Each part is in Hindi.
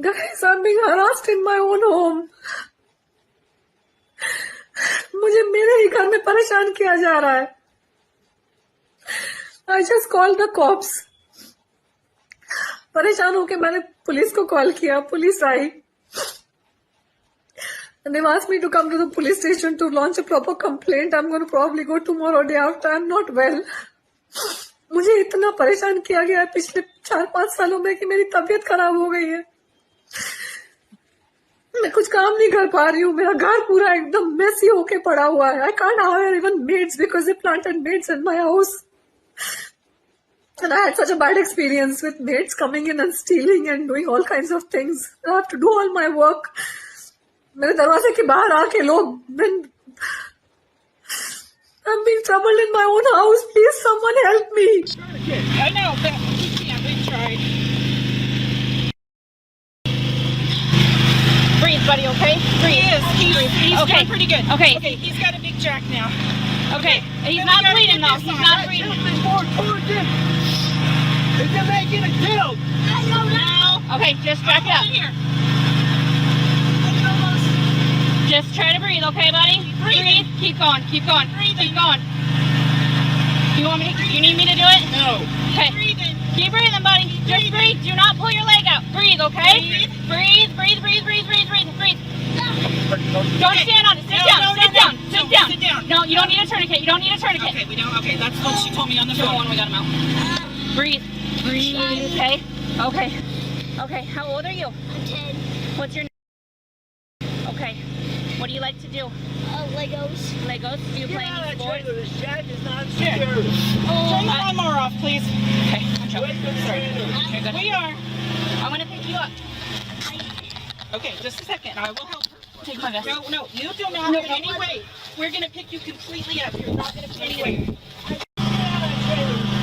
Guys, I'm being harassed in my own home. मुझे मेरे ही घर में परेशान किया जा रहा है. I just called the cops. परेशान होके मैंने पुलिस को कॉल किया. Police I. And they've asked me to come to the police station to launch a proper complaint. I'm going to probably go tomorrow, day after. I'm not well. मुझे इतना परेशान किया गया है पिछले 4-5 सालों में कि मेरी तबीयत खराब हो गई है. मैं कुछ काम नहीं कर पा रही हूँ. मेरा घर पूरा एकदम मेसी होके पड़ा हुआ है. I can't hire even maids because they planted maids in my house. And I had such a bad experience with maids coming in and stealing and doing all kinds of things. I have to do all my work. मेरे दरवाजे के बाहर आके लोग I'm being troubled in my own house. Please, someone help me. I know, but we can't. We've tried. Breathe, buddy, okay? Breathe. He's okay. doing pretty good. Okay. Okay, he's got a big jack now. Okay. He's not bleeding, though. He's not bleeding. It's making a kill. I know now. Okay, just jack it up. Here. Just try to breathe, okay, buddy? Breathe. Keep going. Keep going. Keep going. You need me to do it? No. Okay. Breathing. Keep breathing, buddy. Just breathe. Do not pull your leg out. Breathe, okay? Breathe. Breathe. Don't stand on it. Sit down. Sit down. No, you don't need a tourniquet. You don't need a tourniquet. Okay, we don't. Okay, that's what she told me on the Show phone. one, we got him out. Breathe. Okay. Okay. How old are you? I'm 10. What's your name? Okay. What do you like to do? Legos. Legos? Do you play any sports? The shack is not Here. secure. Turn the lawnmower off, please. Okay. Watch out. Wait for the trailer. You're good. We are. I'm gonna pick you up. Okay, just a second. I will help her. Take my vest. No, you do not in any way. We're going to pick you completely up. You're not going to be anywhere.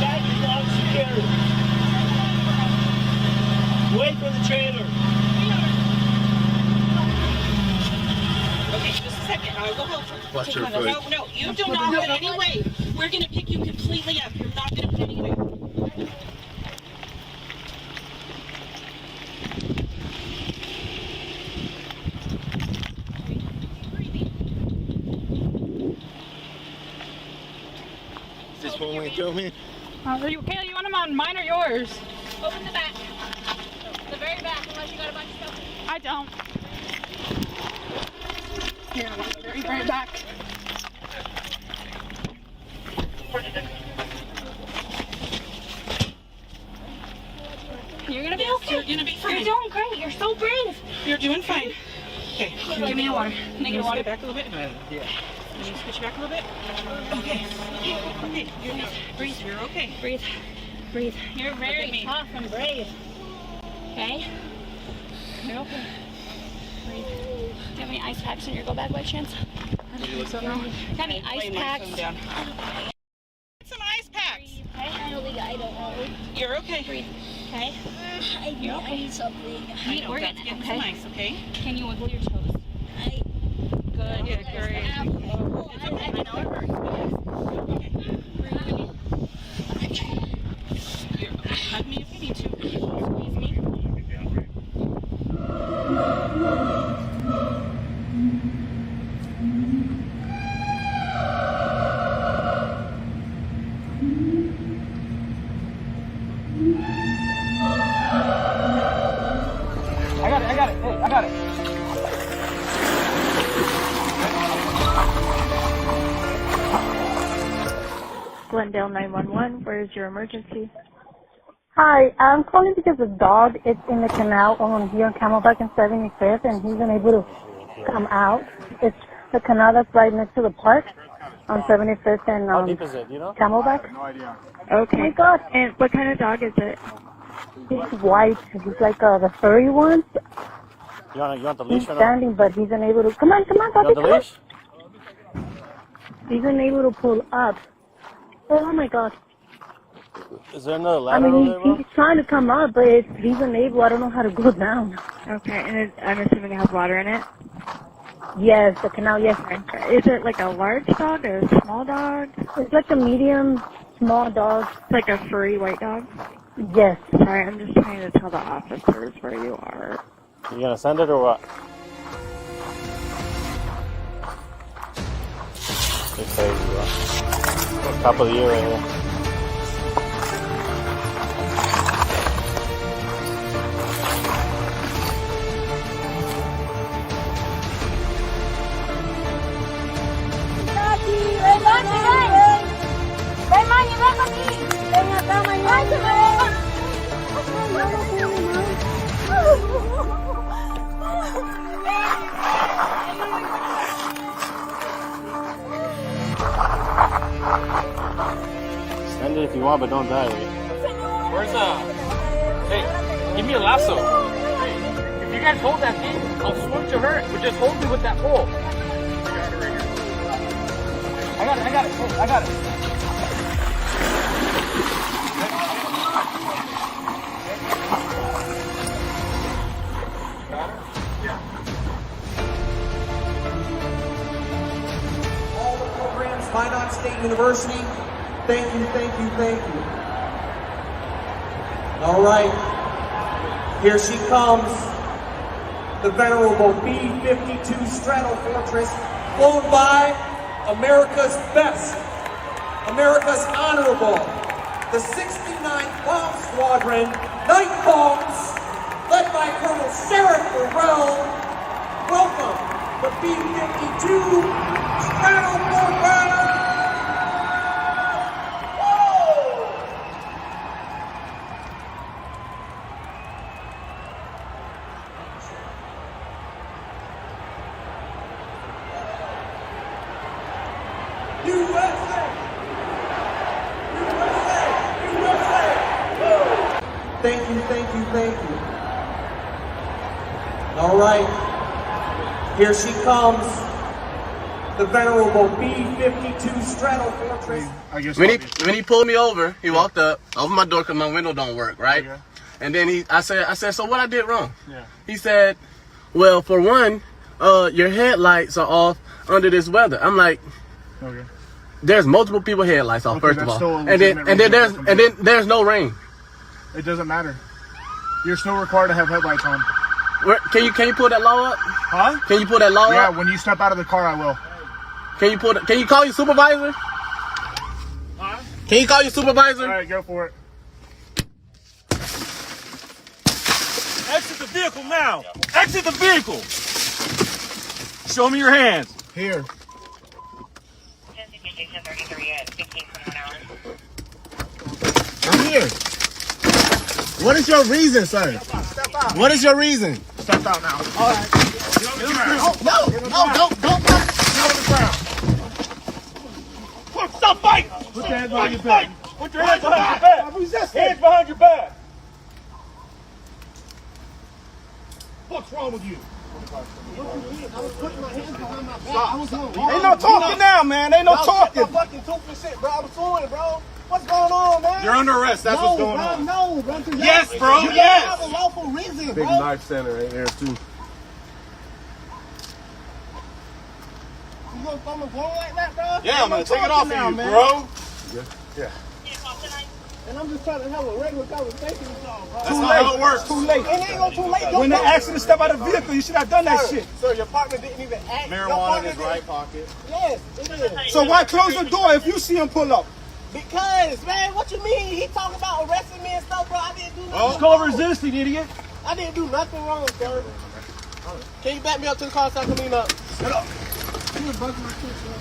Shack is not secure. Wait for the trailer. Okay, just a second. I will help her. Watch Take your my vest. foot. No, you do not in any way. We're going to pick you completely up. You're not going to be anywhere. Is this one way to kill me? Kayla, you want them on mine or yours? Open the back. The very back, unless you got a bunch of stuff. I don't. Here, I'm very, very back. You're gonna be okay. You're going to be fine. You're doing great. You're so brave. You're doing fine. Okay. Give me the water. Can I get a water? Back a little bit. Yeah. Can you scooch back a little bit? Okay. Okay. Breathe. You're okay. Breathe. You're Look very at me. tough and brave. Okay? You're okay. Breathe. Do you have any ice packs in your go bag by chance? I don't think so, no. Got any ice Lay my packs? phone down. Get some ice packs. I don't know. You're okay. Breathe. Okay? I need something. I know, We're let's getting get it, some okay? ice, okay? Can you wiggle your toes? I Good. Yeah, great. I know it hurts. Hug me if you need to. Squeeze me. I got it. Hey, I got it. Glendale 911, where is your emergency? Hi, I'm calling because the dog is in the canal here on Camelback and 75th, and he's unable to come out. It's the canal that's right next to the park on 75th and How deep is it, you know? Camelback. No idea. Okay. Oh my God. And what kind of dog is it? He's white. He's like the furry one. You want the leash He's or not? standing, but he's unable to. Come on, You Bobby, want the come on. leash? He's unable to pull up. Oh my God. Is there another I ladder over mean, there, bro? he's trying to come up, but he's unable. I don't know how to go down. Okay, and I'm assuming it has water in it. Yes, the canal, yes. Is it like a large dog or a small dog? It's like a medium, small dog. It's like a furry white dog? Yes. Sorry, I'm just trying to tell the officers where you are. You gonna send it or what? It's crazy, bro. First top of the year right here. Send it if you want, but don't die with it. Where's hey, give me a lasso. Hey, if you guys hold that thing, I'll swim to her, but just hold me with that pole. I got it, I got it, I got it. All the programs, Minot State University, thank you, thank you, thank you. All right, here she comes, the venerable B-52 Stratofortress, flown by America's best, America's honorable, the 69th Bomb Squadron, Night Bombs, led by Colonel Sheriff Burrell. Welcome, the B-52 Stratofortress! Thank you, thank you, thank you. All right, here she comes, the venerable B-52 Stratofortress. When he pulled me over, he walked up, opened my door because my window don't work, right? Okay. And then I said, so what I did wrong? Yeah. He said, well, for one, your headlights are off under this weather. I'm like, okay. There's multiple people headlights off, first of all, and then there's no rain. It doesn't matter. You're still required to have headlights on. Can you pull that law up? Huh? Can you pull that law up? Yeah, when you step out of the car, I will. Can you call your supervisor? Huh? Can you call your supervisor? All right, go for it. Exit the vehicle now. Exit the vehicle. Show me your hands. Here. I'm here. What is your reason, sir? Step out. What is your reason? Step out now. All right. Get on the ground. Don't. Get on the ground. Stop fighting. Put your hands behind your back. Put your hands behind your back. Hands behind your back. What's wrong with you? I was putting my hands behind my back. Ain't no talking now, man. Ain't no talking. I'm fucking talking shit, bro. I was doing it, bro. What's going on, man? You're under arrest. That's what's going on. No, bro. Yes, bro. You Yes. have a lawful reason, bro. Big knife center right there, too. You gonna throw me one like that, bro? Yeah, I'm gonna take it off of you, bro. Yeah. And I'm just trying to have a regular conversation with y'all, bro. That's not how it works. Too late. It ain't gonna too late. When they asked you to step out of the vehicle, you should have done that shit. Sir, your partner didn't even ask. Marijuana in his right pocket. Yes, it is. So why close the door if you see him pull up? Because, man, what you mean? He talking about arresting me and stuff, bro. I didn't do nothing. It's called resisting, idiot. I didn't do nothing wrong, sir. Can you back me up to the car so I can clean up? Shut up. You was bugging my shit, sir.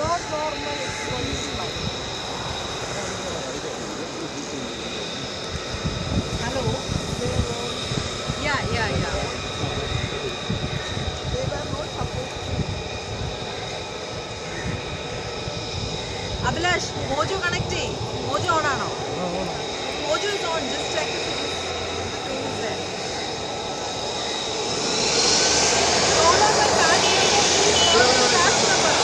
not normal, it's policeman. Hello? Yeah. They were not supposed to. Abhilash, Mojo connecting. Mojo on or no? Mojo is on, just check if it is, the train is there. Call on my card number, please call on the card number.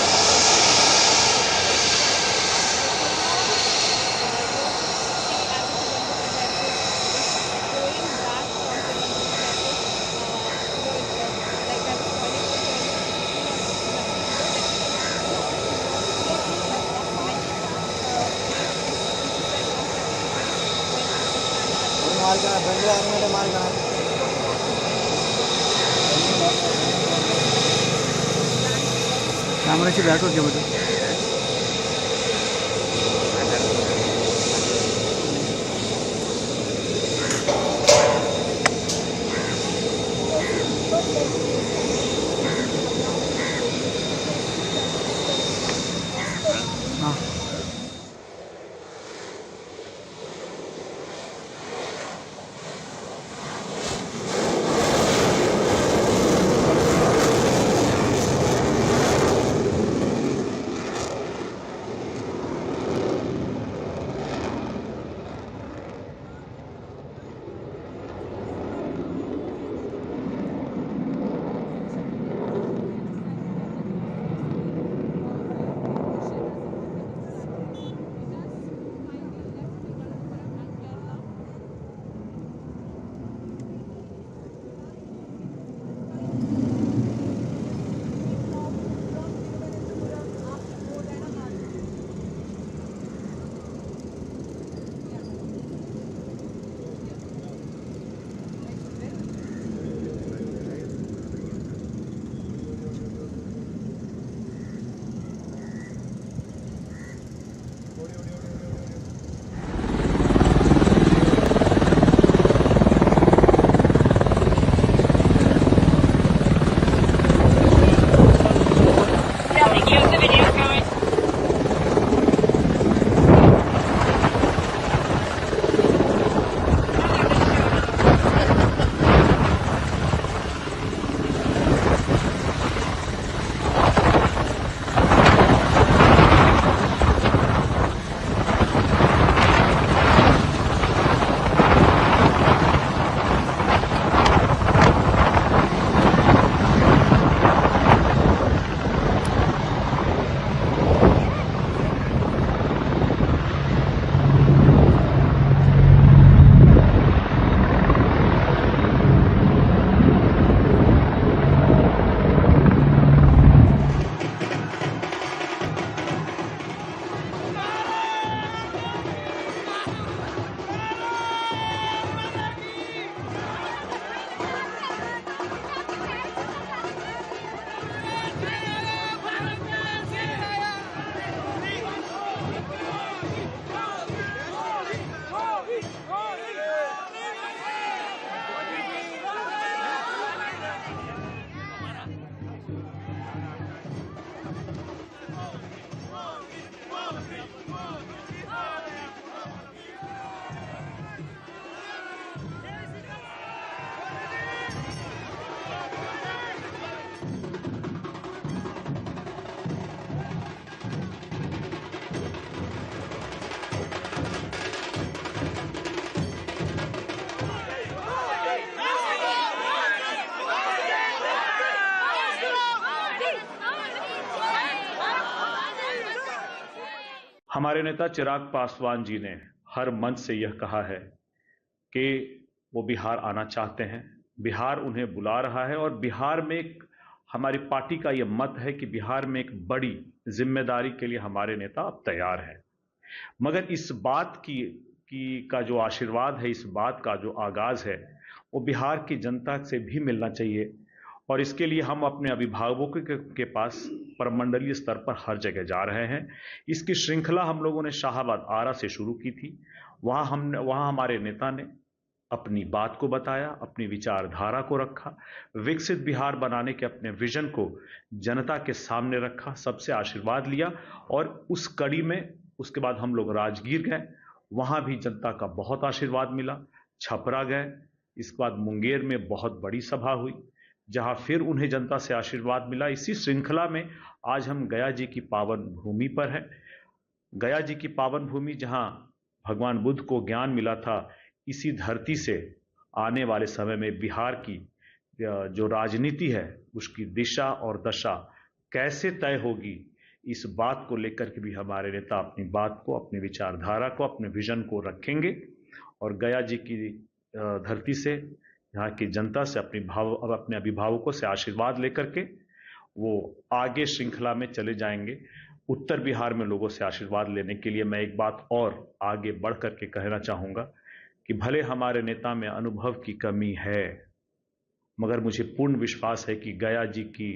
कॅमेराची बॅक होती मध्ये हमारे नेता चिराग पासवान जी ने हर मंच से यह कहा है कि वो बिहार आना चाहते हैं, बिहार उन्हें बुला रहा है और बिहार में हमारी पार्टी का यह मत है कि बिहार में एक बड़ी जिम्मेदारी के लिए हमारे नेता अब तैयार हैं। मगर इस बात का जो आशीर्वाद है, इस बात का जो आगाज है, वो बिहार की जनता से भी मिलना चाहिए और इसके लिए हम अपने अभिभावकों के पास प्रमंडलीय स्तर पर हर जगह जा रहे हैं। इसकी श्रृंखला हम लोगों ने शाहाबाद आरा से शुरू की थी। वहाँ हमारे नेता ने अपनी बात को बताया, अपनी विचारधारा को रखा, विकसित बिहार बनाने के अपने विजन को जनता के सामने रखा, सबसे आशीर्वाद लिया। और उस कड़ी में उसके बाद हम लोग राजगीर गए, वहां भी जनता का बहुत आशीर्वाद मिला। छपरा गए, इसके बाद मुंगेर में बहुत बड़ी सभा हुई, जहां फिर उन्हें जनता से आशीर्वाद मिला। इसी श्रृंखला में आज हम गया जी की पावन भूमि पर हैं। गया जी की पावन भूमि जहां भगवान बुद्ध को ज्ञान मिला था, इसी धरती से आने वाले समय में बिहार की जो राजनीति है उसकी दिशा और दशा कैसे तय होगी, इस बात को लेकर के भी हमारे नेता अपनी बात को, अपनी विचारधारा को, अपने विजन को रखेंगे। और गया जी की धरती से, यहाँ की जनता से, अपने अभिभावकों से आशीर्वाद लेकर के वो आगे श्रृंखला में चले जाएंगे। उत्तर बिहार में लोगों से आशीर्वाद लेने के लिए मैं एक बात और आगे बढ़ करके कहना चाहूँगा कि भले हमारे नेता में अनुभव की कमी है, मगर मुझे पूर्ण विश्वास है कि गया जी की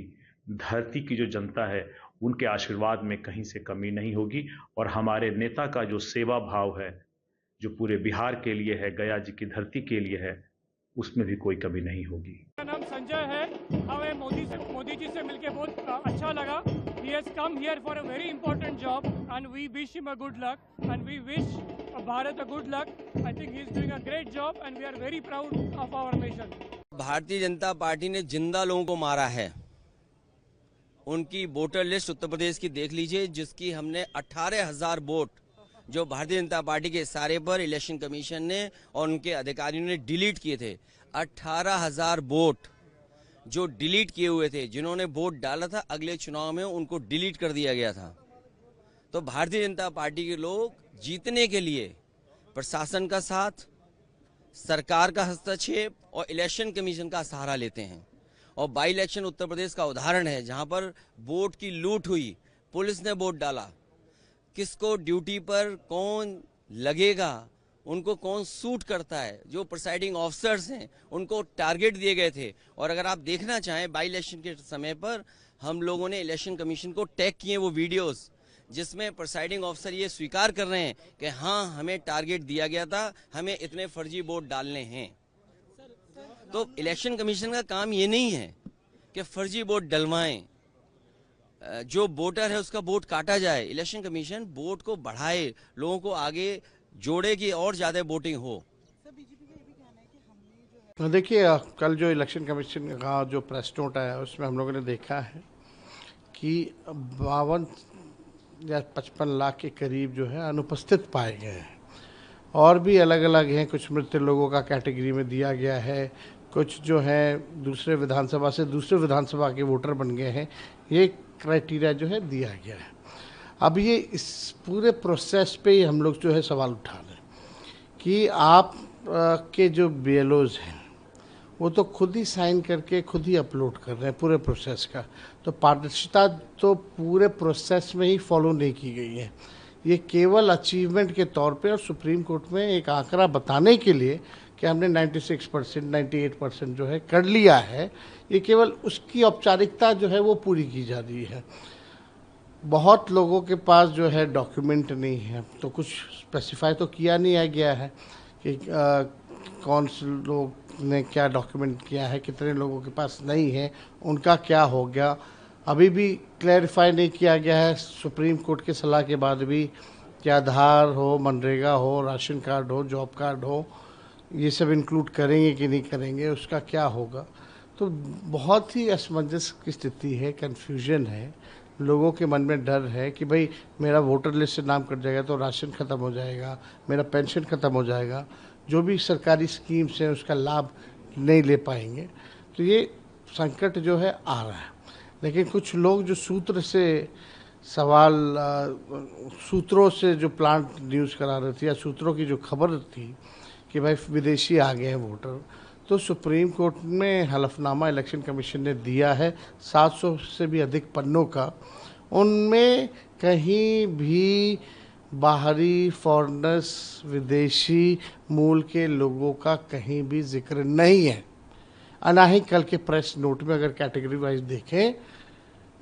धरती की जो जनता है उनके आशीर्वाद में कहीं से कमी नहीं होगी। और हमारे नेता का जो सेवा भाव है, जो पूरे बिहार के लिए है, गया जी की धरती के लिए है, उसमें भी कोई कमी नहीं होगी। मेरा नाम संजय है। हमें मोदी जी से मिलकर बहुत अच्छा लगा। He has come here for a very important job and we wish him a good luck and we wish Bharat a good luck. I think he is doing a great job and we are very proud of our nation. Bharatiya Janata party ने जिंदा लोगों को मारा है। उनकी वोटर लिस्ट उत्तर प्रदेश की देख लीजिए, जिसकी हमने 18,000 वोट जो भारतीय जनता पार्टी के इशारे पर इलेक्शन कमीशन ने और उनके अधिकारियों ने डिलीट किए थे। 18,000 वोट जो डिलीट किए हुए थे, जिन्होंने वोट डाला था अगले चुनाव में उनको डिलीट कर दिया गया था। तो भारतीय जनता पार्टी के लोग जीतने के लिए प्रशासन का साथ, सरकार का हस्तक्षेप और इलेक्शन कमीशन का सहारा लेते हैं। और बाई इलेक्शन उत्तर प्रदेश का उदाहरण है, जहां पर वोट की लूट हुई, पुलिस ने वोट डाला, किसको ड्यूटी पर कौन लगेगा, उनको कौन सूट करता है, जो प्रिसाइडिंग ऑफिसर्स हैं उनको टारगेट दिए गए थे। और अगर आप देखना चाहें, बाई इलेक्शन के समय पर हम लोगों ने इलेक्शन कमीशन को टैग किए वो वीडियोस, जिसमें प्रिसाइडिंग ऑफिसर ये स्वीकार कर रहे हैं कि हाँ, हमें टारगेट दिया गया था, हमें इतने फर्जी वोट डालने हैं। तो इलेक्शन कमीशन का काम ये नहीं है कि फर्जी वोट डलवाएं, जो वोटर है उसका वोट काटा जाए। इलेक्शन कमीशन वोट को बढ़ाए, लोगों को आगे जोड़े कि और ज्यादा वोटिंग हो। देखिए, कल जो इलेक्शन कमीशन का जो प्रेस नोट आया उसमें हम लोगों ने देखा है कि 52 या 55 लाख के करीब जो है अनुपस्थित पाए गए हैं। और भी अलग अलग हैं, कुछ मृत लोगों का कैटेगरी में दिया गया है, कुछ जो है दूसरे विधानसभा से दूसरे विधानसभा के वोटर बन गए हैं। ये क्राइटेरिया जो है दिया गया है। अब ये इस पूरे प्रोसेस पे ही हम लोग जो है सवाल उठा रहे हैं कि आप के जो BLOs हैं वो तो खुद ही साइन करके खुद ही अपलोड कर रहे हैं पूरे प्रोसेस का। तो पारदर्शिता तो पूरे प्रोसेस में ही फॉलो नहीं की गई है। ये केवल अचीवमेंट के तौर पे और सुप्रीम कोर्ट में एक आंकड़ा बताने के लिए कि हमने 96%, 98% जो है कर लिया है, ये केवल उसकी औपचारिकता जो है वो पूरी की जा रही है। बहुत लोगों के पास जो है डॉक्यूमेंट नहीं है, तो कुछ स्पेसिफाई तो किया नहीं गया है कि कौन से लोग ने क्या डॉक्यूमेंट किया है, कितने लोगों के पास नहीं है, उनका क्या हो गया, अभी भी क्लैरिफाई नहीं किया गया है। सुप्रीम कोर्ट की सलाह के बाद भी कि आधार हो, मनरेगा हो, राशन कार्ड हो, जॉब कार्ड हो, ये सब इंक्लूड करेंगे कि नहीं करेंगे, उसका क्या होगा। तो बहुत ही असमंजस की स्थिति है, कन्फ्यूजन है, लोगों के मन में डर है कि भाई मेरा वोटर लिस्ट से नाम कट जाएगा तो राशन ख़त्म हो जाएगा, मेरा पेंशन ख़त्म हो जाएगा, जो भी सरकारी स्कीम्स हैं उसका लाभ नहीं ले पाएंगे। तो ये संकट जो है आ रहा है। लेकिन कुछ लोग जो सूत्र से सवाल, सूत्रों से जो प्लांट न्यूज़ करा रहे थे या सूत्रों की जो खबर थी कि भाई विदेशी आ गए हैं वोटर, तो सुप्रीम कोर्ट में हलफनामा इलेक्शन कमीशन ने दिया है 700 से भी अधिक पन्नों का। उनमें कहीं भी बाहरी फॉरेनर्स, विदेशी मूल के लोगों का कहीं भी जिक्र नहीं है। ना ही कल के प्रेस नोट में अगर कैटेगरी वाइज देखें,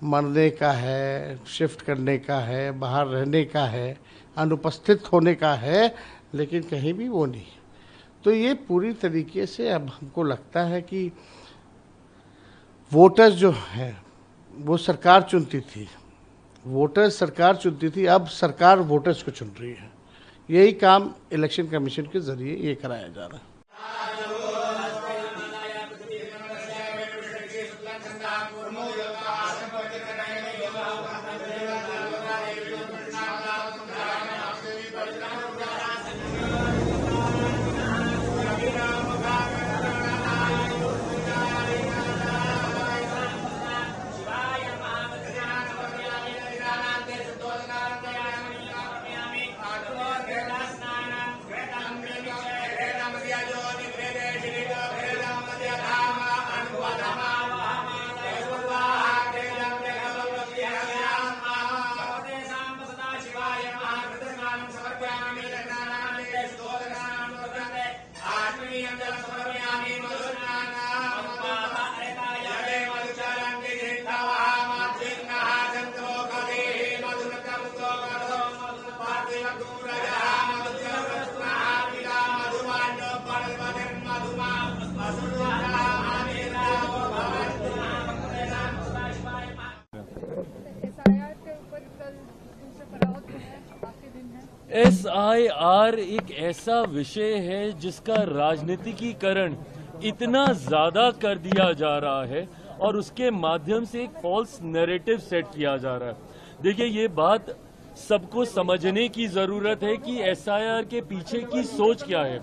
मरने का है, शिफ्ट करने का है, बाहर रहने का है, अनुपस्थित होने का है, लेकिन कहीं भी वो नहीं। तो ये पूरी तरीके से अब हमको लगता है कि वोटर्स जो हैं वो सरकार चुनती थी, वोटर्स सरकार चुनती थी, अब सरकार वोटर्स को चुन रही है। यही काम इलेक्शन कमीशन के जरिए ये कराया जा रहा है। SIR एक ऐसा विषय है जिसका राजनीतिकीकरण इतना ज्यादा कर दिया जा रहा है और उसके माध्यम से एक फॉल्स नैरेटिव सेट किया जा रहा है। देखिए, ये बात सबको समझने की जरूरत है कि SIR के पीछे की सोच क्या है।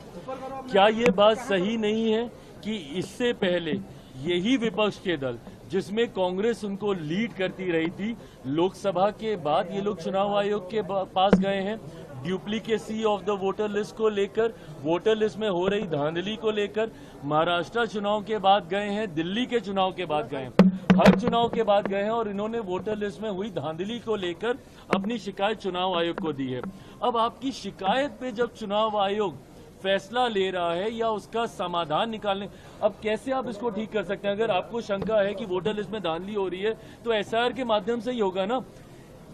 क्या ये बात सही नहीं है कि इससे पहले यही विपक्ष के दल जिसमें कांग्रेस उनको लीड करती रही थी, लोकसभा के बाद ये लोग चुनाव आयोग के पास गए हैं ड्यूप्लीकेसी ऑफ द वोटर लिस्ट को लेकर, वोटर लिस्ट में हो रही धांधली को लेकर। महाराष्ट्र चुनाव के बाद गए हैं, दिल्ली के चुनाव के बाद गए हैं, हर चुनाव के बाद गए हैं और इन्होंने वोटर लिस्ट में हुई धांधली को लेकर अपनी शिकायत चुनाव आयोग को दी है। अब आपकी शिकायत पे जब चुनाव आयोग फैसला ले रहा है या उसका समाधान निकालने, अब कैसे आप इसको ठीक कर सकते हैं? अगर आपको शंका है कि वोटर लिस्ट में धांधली हो रही है तो SIR के माध्यम से ही होगा ना,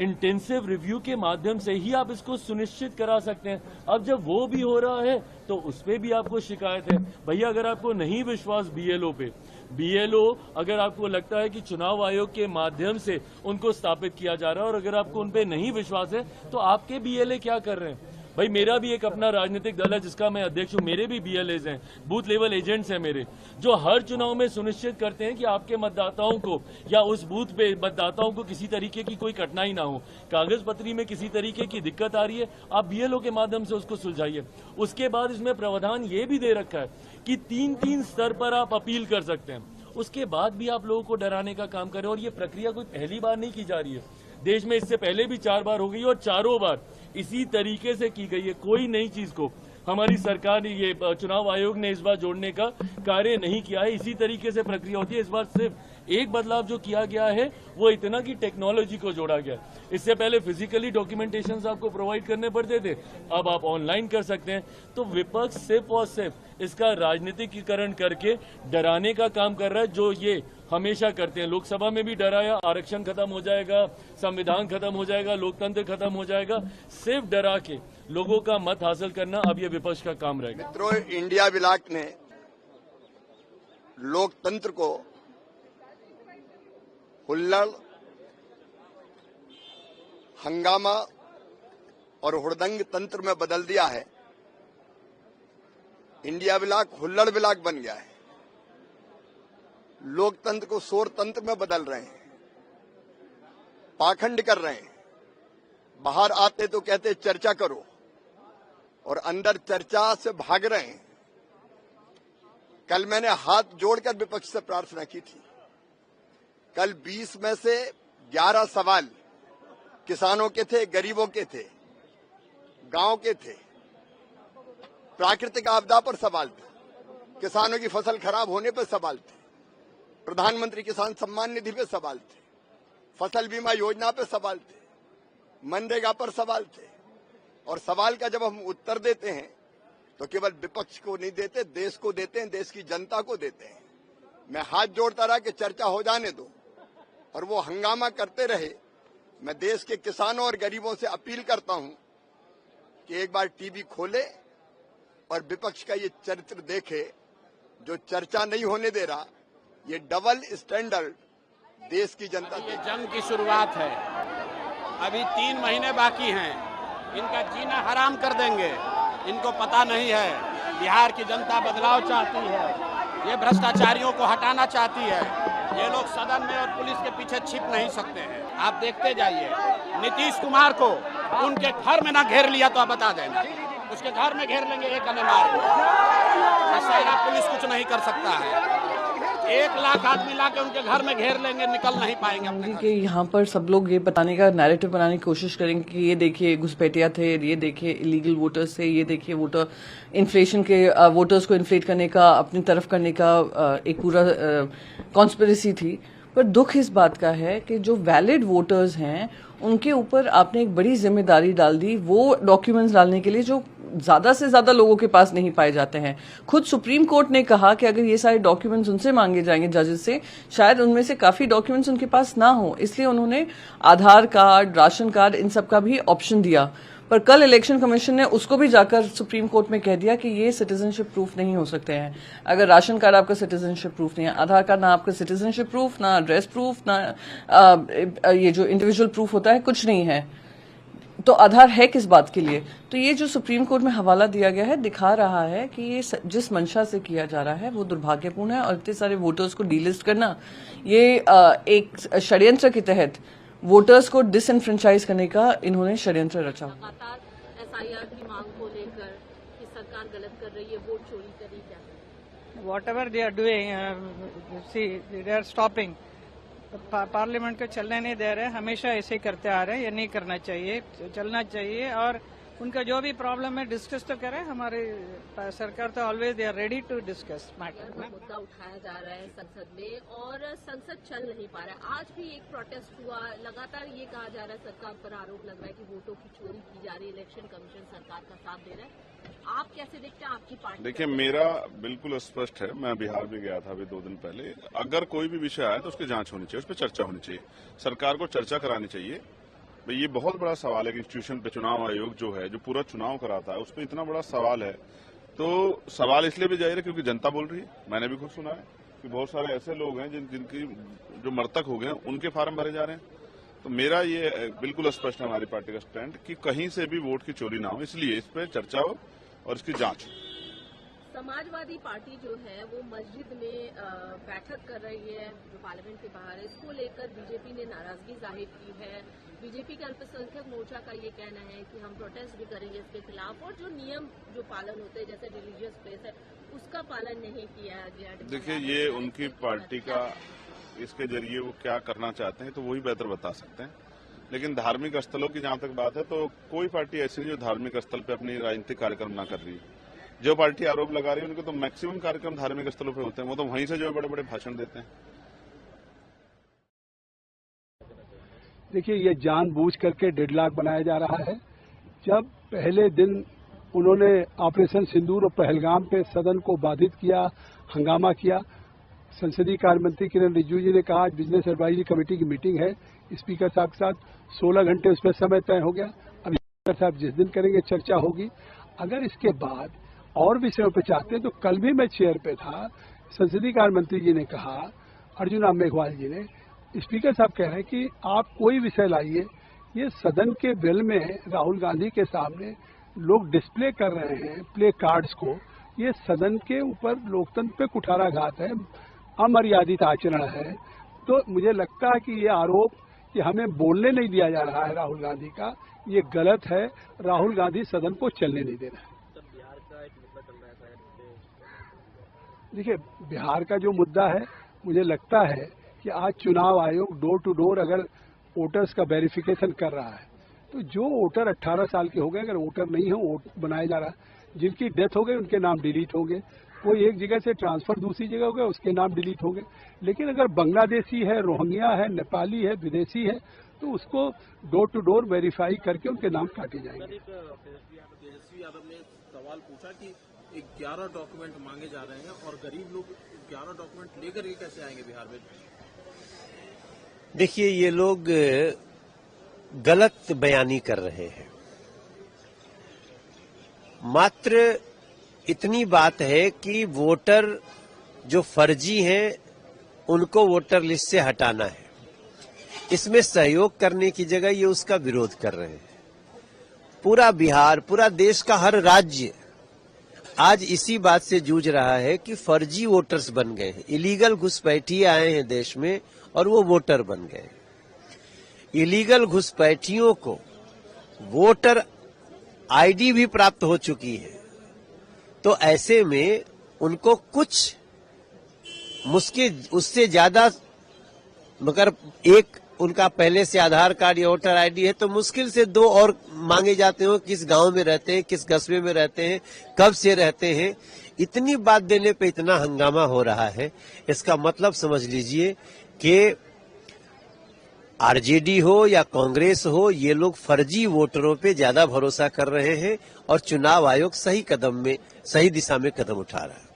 इंटेंसिव रिव्यू के माध्यम से ही आप इसको सुनिश्चित करा सकते हैं। अब जब वो भी हो रहा है तो उस पे भी आपको शिकायत है। भैया, अगर आपको नहीं विश्वास BLO पे, BLO अगर आपको लगता है कि चुनाव आयोग के माध्यम से उनको स्थापित किया जा रहा है और अगर आपको उन पे नहीं विश्वास है तो आपके BLA क्या कर रहे हैं? भाई, मेरा भी एक अपना राजनीतिक दल है जिसका मैं अध्यक्ष हूं, मेरे भी BLAs हैं, बूथ लेवल एजेंट्स हैं मेरे, जो हर चुनाव में सुनिश्चित करते हैं कि आपके मतदाताओं को या उस बूथ पे मतदाताओं को किसी तरीके की कोई कठिनाई ना हो। कागज पत्री में किसी तरीके की दिक्कत आ रही है, आप BLO के माध्यम से उसको सुलझाइए। उसके बाद इसमें प्रावधान ये भी दे रखा है कि 3-3 स्तर पर आप अपील कर सकते हैं। उसके बाद भी आप लोगों को डराने का काम करें। और ये प्रक्रिया कोई पहली बार नहीं की जा रही है, देश में इससे पहले भी 4 बार हो गई और चारों बार इसी तरीके से की गई है। कोई नई चीज को हमारी सरकार, ये चुनाव आयोग ने इस बार जोड़ने का कार्य नहीं किया है। इसी तरीके से प्रक्रिया होती है। इस बार सिर्फ एक बदलाव जो किया गया है वो इतना कि टेक्नोलॉजी को जोड़ा गया। इससे पहले फिजिकली डॉक्यूमेंटेशन आपको प्रोवाइड करने पड़ते थे, अब आप ऑनलाइन कर सकते हैं। तो विपक्ष सिर्फ और सिर्फ इसका राजनीतिकीकरण करके डराने का काम कर रहा है, जो ये हमेशा करते हैं। लोकसभा में भी डराया, आरक्षण खत्म हो जाएगा, संविधान खत्म हो जाएगा, लोकतंत्र खत्म हो जाएगा। सिर्फ डरा के लोगों का मत हासिल करना अब ये विपक्ष का काम रहेगा। मित्रों, इंडिया ब्लॉक ने लोकतंत्र को हुल्लड़, हंगामा और हुड़दंग तंत्र में बदल दिया है। इंडिया ब्लॉक हुल्लड़ ब्लॉक बन गया है। लोकतंत्र को शोर तंत्र में बदल रहे हैं, पाखंड कर रहे हैं। बाहर आते तो कहते चर्चा करो और अंदर चर्चा से भाग रहे हैं। कल मैंने हाथ जोड़कर विपक्ष से प्रार्थना की थी। कल 20 में से 11 सवाल किसानों के थे, गरीबों के थे, गांव के थे। प्राकृतिक आपदा पर सवाल थे, किसानों की फसल खराब होने पर सवाल थे, प्रधानमंत्री किसान सम्मान निधि पे सवाल थे, फसल बीमा योजना पे सवाल थे, मनरेगा पर सवाल थे। और सवाल का जब हम उत्तर देते हैं तो केवल विपक्ष को नहीं देते, देश को देते हैं, देश की जनता को देते हैं। मैं हाथ जोड़ता रहा कि चर्चा हो जाने दो और वो हंगामा करते रहे। मैं देश के किसानों और गरीबों से अपील करता हूं कि एक बार टीवी खोले, और विपक्ष का ये चरित्र देखे, जो चर्चा नहीं होने दे रहा, ये डबल स्टैंडर्ड देश की जनता। ये जंग की शुरुआत है, अभी 3 महीने बाकी हैं, इनका जीना हराम कर देंगे। इनको पता नहीं है बिहार की जनता बदलाव चाहती है, ये भ्रष्टाचारियों को हटाना चाहती है। ये लोग सदन में और पुलिस के पीछे छिप नहीं सकते हैं। आप देखते जाइए, नीतीश कुमार को उनके घर में ना घेर लिया तो आप बता देना, उसके घर में घेर लेंगे एक अन्य मार को। सारा पुलिस कुछ नहीं कर सकता है। 1 लाख आदमी लाके उनके घर में घेर लेंगे, निकल नहीं पाएंगे अपने घर। कि यहाँ पर सब लोग ये बताने का नैरेटिव बनाने की कोशिश करेंगे कि ये देखिए घुसपैठिया थे, ये देखिए इलीगल वोटर्स थे, ये देखिए वोटर इन्फ्लेशन के वोटर्स को इन्फ्लेट करने का, अपनी तरफ करने का एक पूरा कॉन्स्पिरेसी थी। पर दुख इस बात का है कि जो वैलिड वोटर्स हैं उनके ऊपर आपने एक बड़ी जिम्मेदारी डाल दी, वो डॉक्यूमेंट्स डालने के लिए जो ज्यादा से ज्यादा लोगों के पास नहीं पाए जाते हैं। खुद सुप्रीम कोर्ट ने कहा कि अगर ये सारे डॉक्यूमेंट्स उनसे मांगे जाएंगे जजेस से, शायद उनमें से काफी डॉक्यूमेंट्स उनके पास ना हो, इसलिए उन्होंने आधार कार्ड, राशन कार्ड, इन सब का भी ऑप्शन दिया। पर कल इलेक्शन कमीशन ने उसको भी जाकर सुप्रीम कोर्ट में कह दिया कि ये सिटीजनशिप प्रूफ नहीं हो सकते हैं। अगर राशन कार्ड आपका सिटीजनशिप प्रूफ नहीं है, आधार कार्ड ना आपका सिटीजनशिप प्रूफ, ना एड्रेस प्रूफ, ना ये जो इंडिविजुअल प्रूफ होता है, कुछ नहीं है, तो आधार है किस बात के लिए? तो ये जो सुप्रीम कोर्ट में हवाला दिया गया है दिखा रहा है कि ये जिस मंशा से किया जा रहा है वो दुर्भाग्यपूर्ण है। और इतने सारे वोटर्स को डीलिस्ट करना, ये एक षड्यंत्र के तहत वोटर्स को डिसएनफ्रेंचाइज करने का इन्होंने षड्यंत्र रचा। लगातार SIR की मांग को लेकर कि सरकार गलत कर रही है, वोट चोरी कर रही है। Whatever they are doing, see, they are stopping. Parliament को चलने नहीं दे रहे, हमेशा ऐसे करते आ रहे हैं। ये नहीं करना चाहिए, चलना चाहिए। और उनका जो भी प्रॉब्लम है डिस्कस तो करें। हमारे सरकार तो always they are ready to discuss matter. मुद्दा उठाया जा रहा है संसद में और संसद चल नहीं पा रहा है। आज भी एक प्रोटेस्ट हुआ, लगातार ये कहा जा रहा है, सरकार पर आरोप लग रहा है कि वोटों की चोरी की जा रही है। इलेक्शन कमीशन सरकार का साथ दे रहा है, आप कैसे देखते हैं? आपकी पार्टी? देखिए, मेरा बिल्कुल स्पष्ट है। मैं बिहार भी गया था अभी 2 दिन पहले। अगर कोई भी विषय आए तो उसकी जांच होनी चाहिए, उस पर चर्चा होनी चाहिए, सरकार को चर्चा करानी चाहिए। भाई ये बहुत बड़ा सवाल है कि इंस्टीट्यूशन पे चुनाव आयोग जो है, जो पूरा चुनाव कराता है, उस पर इतना बड़ा सवाल है। तो सवाल इसलिए भी जाहिर है क्योंकि जनता बोल रही है। मैंने भी खुद सुना है कि बहुत सारे ऐसे लोग हैं जिनकी जो मृतक हो गए हैं, उनके फार्म भरे जा रहे हैं। तो मेरा ये बिल्कुल स्पष्ट है हमारी पार्टी का स्टैंड कि कहीं से भी वोट की चोरी ना हो, इसलिए इस पर चर्चा हो और इसकी जांच। समाजवादी पार्टी जो है वो मस्जिद में बैठक कर रही है, जो पार्लियामेंट के बाहर है। इसको लेकर बीजेपी ने नाराजगी जाहिर की है। बीजेपी के अल्पसंख्यक मोर्चा का ये कहना है कि हम प्रोटेस्ट भी करेंगे इसके खिलाफ, और जो नियम जो पालन होते हैं जैसे रिलीजियस प्लेस है उसका पालन नहीं किया गया। देखिए, ये उनकी पार्टी का, इसके जरिए वो क्या करना चाहते हैं तो वही बेहतर बता सकते हैं। लेकिन धार्मिक स्थलों की जहां तक बात है तो कोई पार्टी ऐसी नहीं जो धार्मिक स्थल पे अपनी राजनीतिक कार्यक्रम ना कर रही है। जो पार्टी आरोप लगा रही है उनके तो मैक्सिमम कार्यक्रम धार्मिक स्थलों पे होते हैं, वो तो वहीं से जो बड़े बड़े भाषण देते हैं। देखिए, ये जानबूझ करके डेडलॉक बनाया जा रहा है। जब पहले दिन उन्होंने ऑपरेशन सिंदूर और पहलगाम पे सदन को बाधित किया, हंगामा किया, संसदीय कार्य मंत्री किरण रिजिजू जी ने कहा आज बिजनेस एडवाइजरी कमेटी की मीटिंग है स्पीकर साहब के साथ, 16 घंटे उसमें समय तय हो गया। अब स्पीकर साहब जिस दिन करेंगे चर्चा होगी। अगर इसके बाद और विषयों पर चाहते हैं तो कल भी मैं चेयर पे था, संसदीय कार्य मंत्री जी ने कहा, अर्जुन राम मेघवाल जी ने, स्पीकर साहब कह रहे हैं कि आप कोई विषय लाइए। ये सदन के बिल में राहुल गांधी के सामने लोग डिस्प्ले कर रहे हैं प्ले कार्ड्स को, ये सदन के ऊपर लोकतंत्र पे कुठाराघात है, अमर्यादित आचरण है। तो मुझे लगता है कि ये आरोप कि हमें बोलने नहीं दिया जा रहा है राहुल गांधी का, ये गलत है। राहुल गांधी सदन को चलने नहीं दे रहे हैं। देखिए, बिहार का जो मुद्दा है, मुझे लगता है कि आज चुनाव आयोग डोर टू डोर अगर वोटर्स का वेरिफिकेशन कर रहा है तो जो वोटर 18 साल के हो गए, अगर वोटर नहीं हो, वोट बनाया जा रहा है। जिनकी डेथ हो गई उनके नाम डिलीट होंगे, कोई एक जगह से ट्रांसफर दूसरी जगह हो गया उसके नाम डिलीट होंगे। लेकिन अगर बांग्लादेशी है, रोहिंग्या है, नेपाली है, विदेशी है, तो उसको डोर टू डोर वेरीफाई करके उनके नाम काटे जाएंगे। तेजस्वी यादव ने सवाल पूछा कि 11 डॉक्यूमेंट मांगे जा रहे हैं और गरीब लोग 11 डॉक्यूमेंट लेकर के कैसे आएंगे बिहार में? देखिए, ये लोग गलत बयानी कर रहे हैं। मात्र इतनी बात है कि वोटर जो फर्जी हैं उनको वोटर लिस्ट से हटाना है। इसमें सहयोग करने की जगह ये उसका विरोध कर रहे हैं। पूरा बिहार, पूरा देश का हर राज्य आज इसी बात से जूझ रहा है कि फर्जी वोटर्स बन गए हैं। इलीगल घुसपैठिए आए हैं देश में और वो वोटर बन गए। इलीगल घुसपैठियों को वोटर आईडी भी प्राप्त हो चुकी है, तो ऐसे में उनको कुछ मुश्किल, उससे ज्यादा, मगर एक उनका पहले से आधार कार्ड या वोटर आईडी है तो मुश्किल से 2 और मांगे जाते हो। किस गांव में रहते हैं, किस कस्बे में रहते हैं, कब से रहते हैं। इतनी बात देने पे इतना हंगामा हो रहा है। इसका मतलब समझ लीजिए कि आरजेडी हो या कांग्रेस हो, ये लोग फर्जी वोटरों पे ज्यादा भरोसा कर रहे हैं और चुनाव आयोग सही दिशा में कदम उठा रहा है।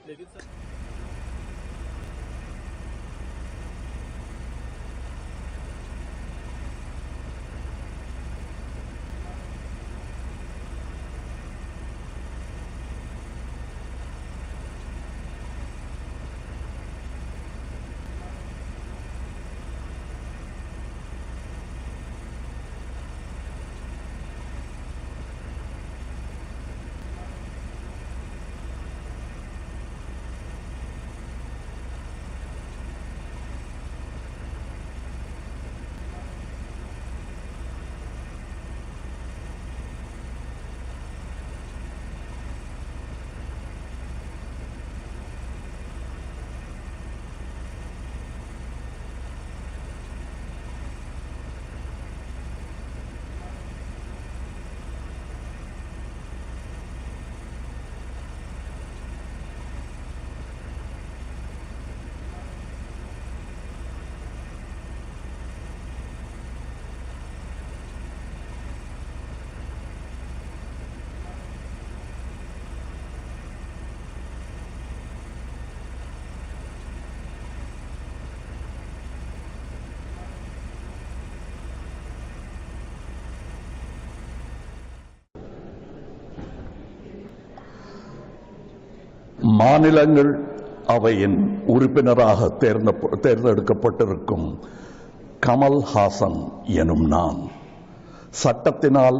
மாநிலங்கள் அவையின் உறுப்பினராக தேர்ந்தெடுக்கப்பட்டிருக்கும் கமல் ஹாசன் எனும் நான் சட்டத்தினால்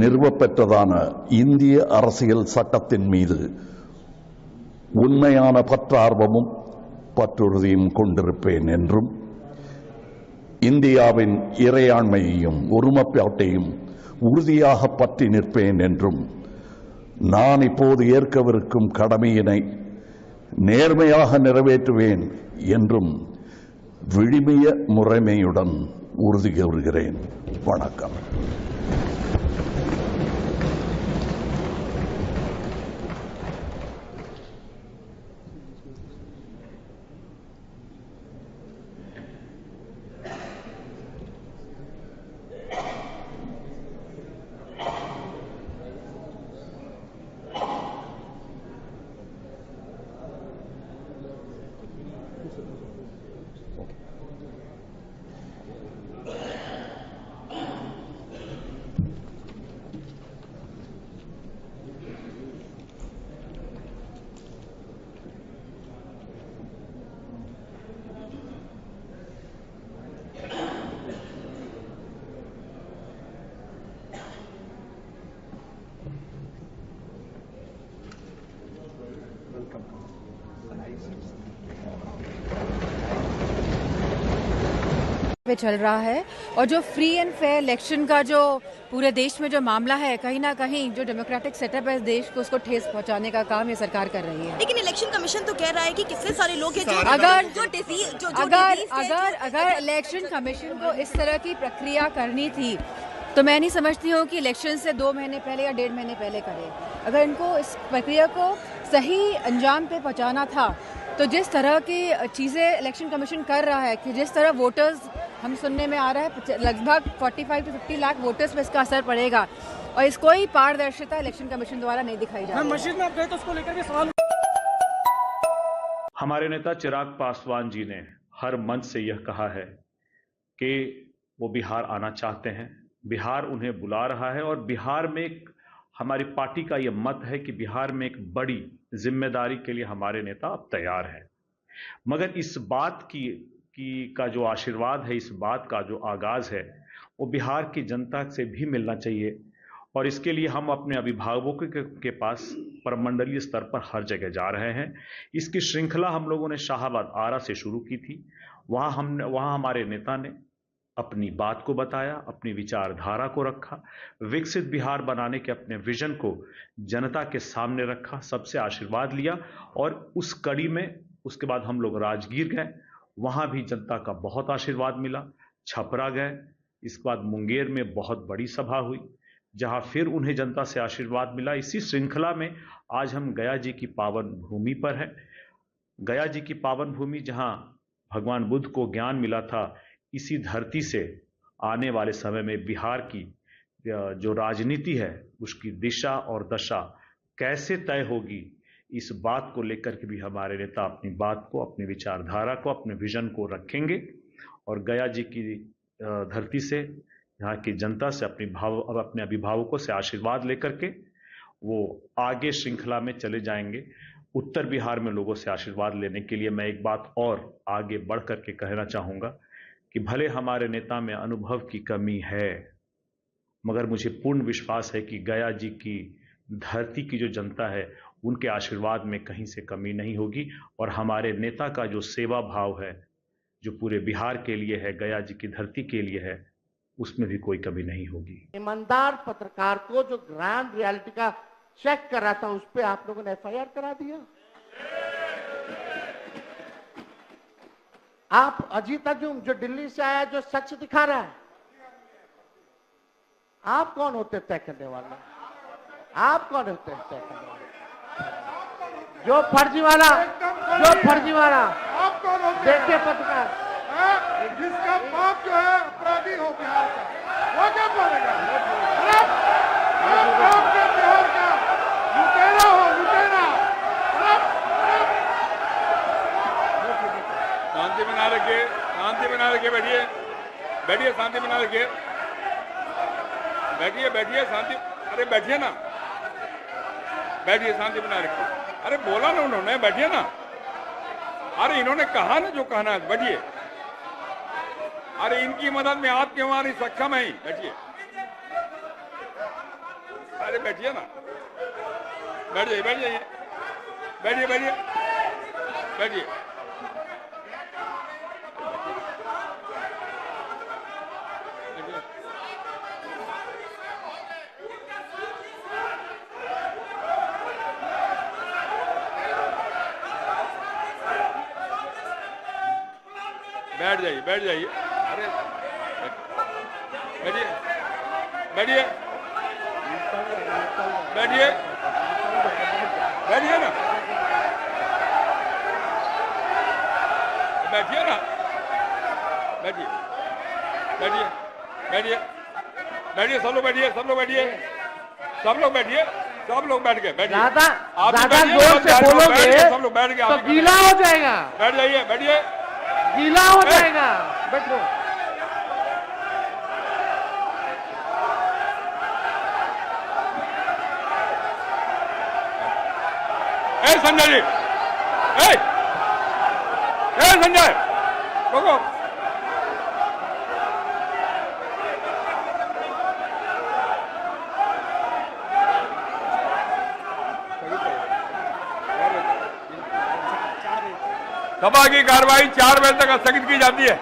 நிறுவப்பெற்றதான இந்திய அரசியல் சட்டத்தின் மீது உண்மையான பற்றார்வமும் பற்றுறுதியும் கொண்டிருப்பேன் என்றும் இந்தியாவின் இறையாண்மையையும் ஒருமைப்பாட்டையும் உறுதியாக பற்றி நிற்பேன் என்றும் நான் இப்போது ஏற்கவிருக்கும் கடமையினை நேர்மையாக நிறைவேற்றுவேன் என்றும் விழுமிய முறைமையுடன் உறுதி கூறுகிறேன். வணக்கம். पे चल रहा है और जो फ्री एंड फेयर इलेक्शन का जो पूरे देश में जो मामला है, कहीं ना कहीं जो डेमोक्रेटिक सेटअप है देश को, उसको ठेस पहुंचाने का काम ये सरकार कर रही है। लेकिन इलेक्शन कमीशन तो कह रहा है कि कितने सारे लोग हैं अगर इलेक्शन कमीशन को इस तरह की प्रक्रिया करनी थी तो मैं नहीं समझती हूँ कि इलेक्शन से 2 महीने पहले या 1.5 महीने पहले करे। अगर इनको इस प्रक्रिया को सही अंजाम पे पहुंचाना था तो जिस तरह की चीजें इलेक्शन कमीशन कर रहा है, कि जिस तरह वोटर्स हम सुनने में आ रहा है लगभग 45 से 50 लाख वोटर्स पे इसका असर पड़ेगा और इसको ही पारदर्शिता इलेक्शन कमीशन द्वारा नहीं दिखाई जा रही है। मस्जिद में आप गए तो उसको लेकर भी सवाल। हमारे नेता चिराग पासवान जी ने हर मंच से यह कहा है कि वो बिहार आना चाहते हैं, बिहार उन्हें बुला रहा है और बिहार में हमारी पार्टी का यह मत है कि बिहार में एक बड़ी जिम्मेदारी के लिए हमारे नेता अब तैयार हैं। मगर इस बात का जो आशीर्वाद है, इस बात का जो आगाज है, वो बिहार की जनता से भी मिलना चाहिए। और इसके लिए हम अपने अभिभावकों के पास प्रमंडलीय स्तर पर हर जगह जा रहे हैं। इसकी श्रृंखला हम लोगों ने शाहाबाद आरा से शुरू की थी। वहाँ हमारे नेता ने अपनी बात को बताया, अपनी विचारधारा को रखा, विकसित बिहार बनाने के अपने विजन को जनता के सामने रखा, सबसे आशीर्वाद लिया। और उस कड़ी में उसके बाद हम लोग राजगीर गए, वहाँ भी जनता का बहुत आशीर्वाद मिला। छपरा गए, इसके बाद मुंगेर में बहुत बड़ी सभा हुई, जहाँ फिर उन्हें जनता से आशीर्वाद मिला। इसी श्रृंखला में आज हम गया जी की पावन भूमि पर हैं। गया जी की पावन भूमि जहाँ भगवान बुद्ध को ज्ञान मिला था, इसी धरती से आने वाले समय में बिहार की जो राजनीति है उसकी दिशा और दशा कैसे तय होगी, इस बात को लेकर के भी हमारे नेता अपनी बात को, अपनी विचारधारा को, अपने विजन को रखेंगे। और गया जी की धरती से, यहाँ की जनता से, अपने अभिभावकों से आशीर्वाद लेकर के वो आगे श्रृंखला में चले जाएंगे। उत्तर बिहार में लोगों से आशीर्वाद लेने के लिए मैं एक बात और आगे बढ़ करके कहना चाहूँगा कि भले हमारे नेता में अनुभव की कमी है, मगर मुझे पूर्ण विश्वास है कि गया जी की धरती की जो जनता है उनके आशीर्वाद में कहीं से कमी नहीं होगी। और हमारे नेता का जो सेवा भाव है, जो पूरे बिहार के लिए है, गया जी की धरती के लिए है, उसमें भी कोई कमी नहीं होगी। ईमानदार पत्रकार को जो ग्राउंड रियलिटी का चेक कर रहा था, उस पर आप लोगों ने FIR करा दिया। आप अजीत अजूम जो दिल्ली से आया, जो सच दिखा रहा है, आप कौन होते तय करने वाले? आप कौन होते तय करने वाले? जो फर्जी वाला आप कौन होते? देखिए पत्रकार, जिसका बाप जो है अपराधी हो बिहार का, वो क्या बोलेगा? आप क्या बिहार का लुटेरा हो, लुटेरा। शांति बना रखिए, शांति बना रखिए, बैठिए, बैठिए, शांति बना रखिए, बैठिए, बैठिए, शांति, अरे बैठिए ना, बैठिए, शांति बना रखिए। अरे बोला ना उन्होंने, बैठिए ना। अरे इन्होंने कहा ना जो कहना है, बैठिए। अरे इनकी मदद में आपके हमारी सक्षम है, बैठिए। अरे बैठिए ना, बैठ जाइए, बैठ जाइए, बैठिए, बैठिए, बैठिए। बैठ जाइए, बैठ जाइए। अरे बैठिए, बैठिए, बैठिए, बैठिए ना, बैठिए ना, बैठिए, बैठिए, बैठिए, बैठिए, सब लोग बैठिए, सब लोग बैठिए, सब लोग बैठिए, सब लोग बैठ गए, बैठिए। ज्यादा जोर से बोलोगे सब लोग बैठ गए, तो गीला हो जाएगा। बैठ जाइए, बैठिए, गीला हो जाएगा, बैठो। संजय जी, संजय, रुको। सभा की कार्रवाई 4 बजे तक स्थगित की जाती है।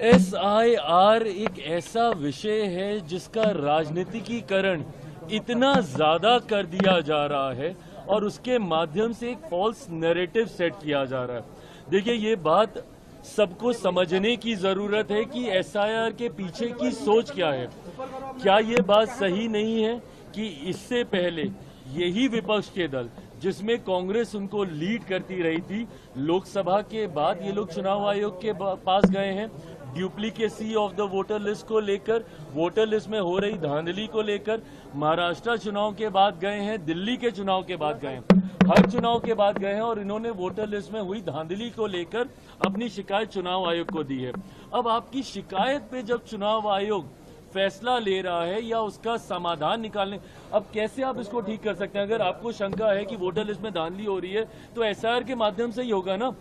SIR एक ऐसा विषय है जिसका राजनीतिकीकरण इतना ज्यादा कर दिया जा रहा है और उसके माध्यम से एक फॉल्स नैरेटिव सेट किया जा रहा है। देखिए, ये बात सबको समझने की जरूरत है कि SIR के पीछे की सोच क्या है। क्या ये बात सही नहीं है कि इससे पहले यही विपक्ष के दल जिसमें कांग्रेस उनको लीड करती रही थी, लोकसभा के बाद ये लोग चुनाव आयोग के पास गए हैं ड्यूप्लीकेसी ऑफ द वोटर लिस्ट को लेकर, वोटर लिस्ट में हो रही धांधली को लेकर, महाराष्ट्र चुनाव के बाद गए हैं, दिल्ली के चुनाव के बाद गए हैं, हर चुनाव के बाद गए हैं और इन्होंने वोटर लिस्ट में हुई धांधली को लेकर अपनी शिकायत चुनाव आयोग को दी है। अब आपकी शिकायत पे जब चुनाव आयोग फैसला ले रहा है या उसका समाधान निकालने, अब कैसे आप इसको ठीक कर सकते हैं? अगर आपको शंका है कि वोटर लिस्ट में धांधली हो रही है तो SIR के माध्यम से ही होगा ना,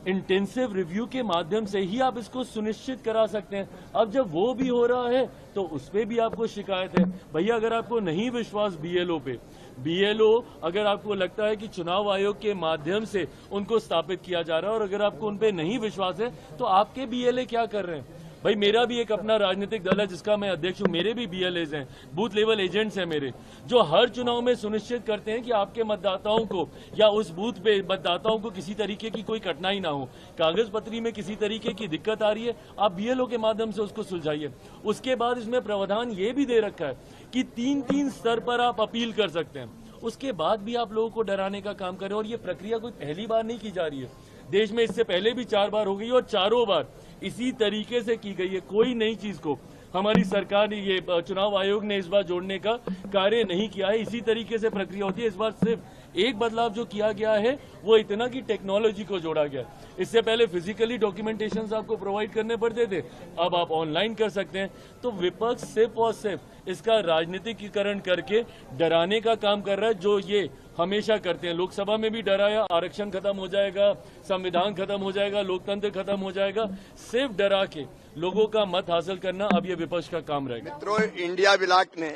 इंटेंसिव रिव्यू के माध्यम से ही आप इसको सुनिश्चित करा सकते हैं। अब जब वो भी हो रहा है तो उस पर भी आपको शिकायत है। भैया, अगर आपको नहीं विश्वास BLO पे, BLO अगर आपको लगता है कि चुनाव आयोग के माध्यम से उनको स्थापित किया जा रहा है और अगर आपको उन पे नहीं विश्वास है तो आपके BLA क्या कर रहे हैं? भाई, मेरा भी एक अपना राजनीतिक दल है जिसका मैं अध्यक्ष हूं, मेरे भी BLAs हैं, बूथ लेवल एजेंट्स हैं मेरे, जो हर चुनाव में सुनिश्चित करते हैं कि आपके मतदाताओं को या उस बूथ पे मतदाताओं को किसी तरीके की कोई कठिनाई ना हो। कागज पत्री में किसी तरीके की दिक्कत आ रही है, आप BLO के माध्यम से उसको सुलझाइए। उसके बाद इसमें प्रावधान ये भी दे रखा है कि 3-3 स्तर पर आप अपील कर सकते हैं। उसके बाद भी आप लोगों को डराने का काम करें, और ये प्रक्रिया कोई पहली बार नहीं की जा रही है। देश में इससे पहले भी 4 बार हो गई और चारों बार इसी तरीके से की गई है। कोई नई चीज को हमारी सरकार ने, ये चुनाव आयोग ने इस बार जोड़ने का कार्य नहीं किया है। इसी तरीके से प्रक्रिया होती है। इस बार सिर्फ एक बदलाव जो किया गया है वो इतना कि टेक्नोलॉजी को जोड़ा गया। इससे पहले फिजिकली डॉक्यूमेंटेशन आपको प्रोवाइड करने पड़ते थे, अब आप ऑनलाइन कर सकते हैं। तो विपक्ष सिर्फ और सिर्फ इसका राजनीतिकीकरण करके डराने का काम कर रहा है, जो ये हमेशा करते हैं। लोकसभा में भी डराया, आरक्षण खत्म हो जाएगा, संविधान खत्म हो जाएगा, लोकतंत्र खत्म हो जाएगा। सिर्फ डरा के लोगों का मत हासिल करना अब ये विपक्ष का काम रहेगा। मित्रों, इंडिया ब्लॉक ने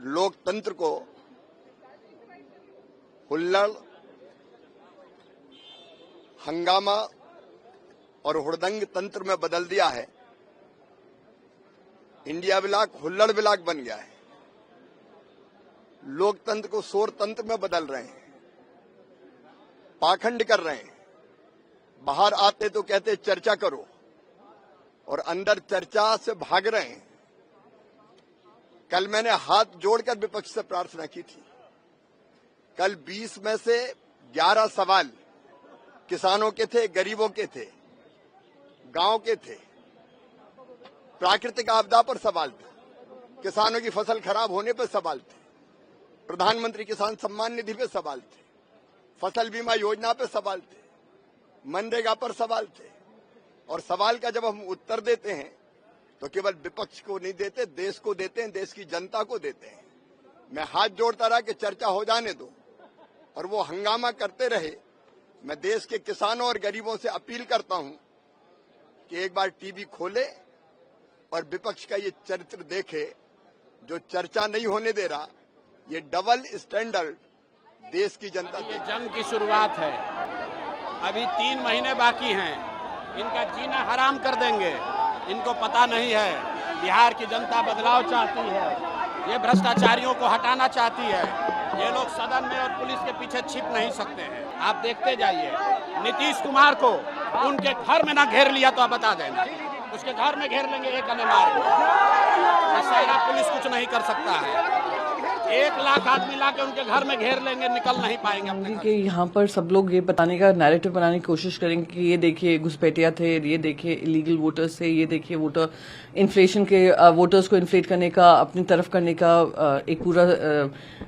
लोकतंत्र को हुल्लड़, हंगामा और हुड़दंग तंत्र में बदल दिया है। इंडिया ब्लॉक हुल्लड़ ब्लॉक बन गया है। लोकतंत्र को शोर तंत्र में बदल रहे हैं, पाखंड कर रहे हैं। बाहर आते तो कहते चर्चा करो और अंदर चर्चा से भाग रहे हैं। कल मैंने हाथ जोड़कर विपक्ष से प्रार्थना की थी। कल 20 में से 11 सवाल किसानों के थे, गरीबों के थे, गांव के थे, प्राकृतिक आपदा पर सवाल थे, किसानों की फसल खराब होने पर सवाल थे, प्रधानमंत्री किसान सम्मान निधि पे सवाल थे, फसल बीमा योजना पे सवाल थे, मनरेगा पर सवाल थे। और सवाल का जब हम उत्तर देते हैं तो केवल विपक्ष को नहीं देते, देश को देते हैं, देश की जनता को देते हैं। मैं हाथ जोड़ता रहा कि चर्चा हो जाने दो और वो हंगामा करते रहे। मैं देश के किसानों और गरीबों से अपील करता हूं कि एक बार टीवी खोले और विपक्ष का ये चरित्र देखे, जो चर्चा नहीं होने दे रहा। ये डबल स्टैंडर्ड देश की जनता, ये जंग की शुरुआत है। अभी 3 महीने बाकी हैं, इनका जीना हराम कर देंगे। इनको पता नहीं है बिहार की जनता बदलाव चाहती है, ये भ्रष्टाचारियों को हटाना चाहती है। ये लोग सदन में और पुलिस के पीछे छिप नहीं सकते हैं। आप देखते जाइए, नीतीश कुमार को उनके घर में ना घेर लिया तो आप बता देना, उसके घर में घेर लेंगे एक अन्य मार। पुलिस कुछ नहीं कर सकता है। 1 लाख आदमी लाके उनके घर में घेर लेंगे, निकल नहीं पाएंगे। कि यहाँ पर सब लोग ये बताने का नैरेटिव बनाने की कोशिश करेंगे कि ये देखिए घुसपैठिया थे, ये देखिए इलीगल वोटर्स थे, ये देखिए वोटर इन्फ्लेशन के वोटर्स को इन्फ्लेट करने का, अपनी तरफ करने का एक पूरा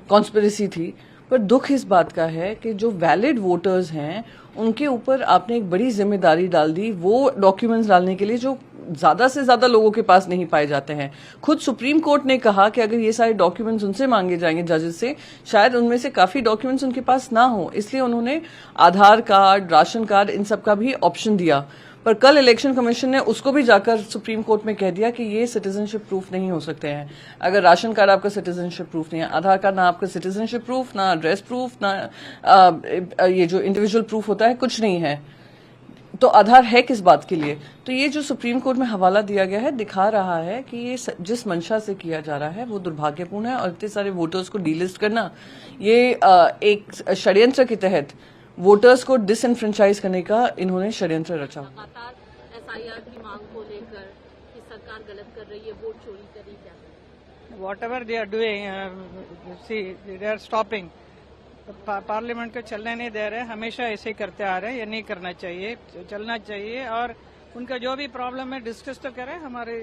कॉन्स्पिरेसी थी। पर दुख इस बात का है कि जो वैलिड वोटर्स हैं उनके ऊपर आपने एक बड़ी जिम्मेदारी डाल दी, वो डॉक्यूमेंट्स डालने के लिए जो ज्यादा से ज्यादा लोगों के पास नहीं पाए जाते हैं। खुद सुप्रीम कोर्ट ने कहा कि अगर ये सारे डॉक्यूमेंट्स उनसे मांगे जाएंगे जजेस से, शायद उनमें से काफी डॉक्यूमेंट्स उनके पास ना हो, इसलिए उन्होंने आधार कार्ड, राशन कार्ड, इन सब का भी ऑप्शन दिया। पर कल इलेक्शन कमीशन ने उसको भी जाकर सुप्रीम कोर्ट में कह दिया कि ये सिटीजनशिप प्रूफ नहीं हो सकते हैं। अगर राशन कार्ड आपका सिटीजनशिप प्रूफ नहीं है, आधार कार्ड ना आपका सिटीजनशिप प्रूफ, ना एड्रेस प्रूफ, ना ये जो इंडिविजुअल प्रूफ होता है, कुछ नहीं है। तो आधार है किस बात के लिए? तो ये जो सुप्रीम कोर्ट में हवाला दिया गया है दिखा रहा है कि ये जिस मंशा से किया जा रहा है वो दुर्भाग्यपूर्ण है और इतने सारे वोटर्स को डीलिस्ट करना ये एक षड्यंत्र के तहत वोटर्स को डिसएनफ्रेंचाइज करने का इन्होंने षड्यंत्र रचा। लगातार एसआईआर की मांग को लेकर कि सरकार गलत कर रही है, वोट चोरी कर रही है, whatever they are doing, see they are stopping. Parliament को चलने नहीं दे रहे, हमेशा ऐसे ही करते आ रहे हैं। ये नहीं करना चाहिए, चलना चाहिए और उनका जो भी प्रॉब्लम है डिस्कस तो करें। हमारी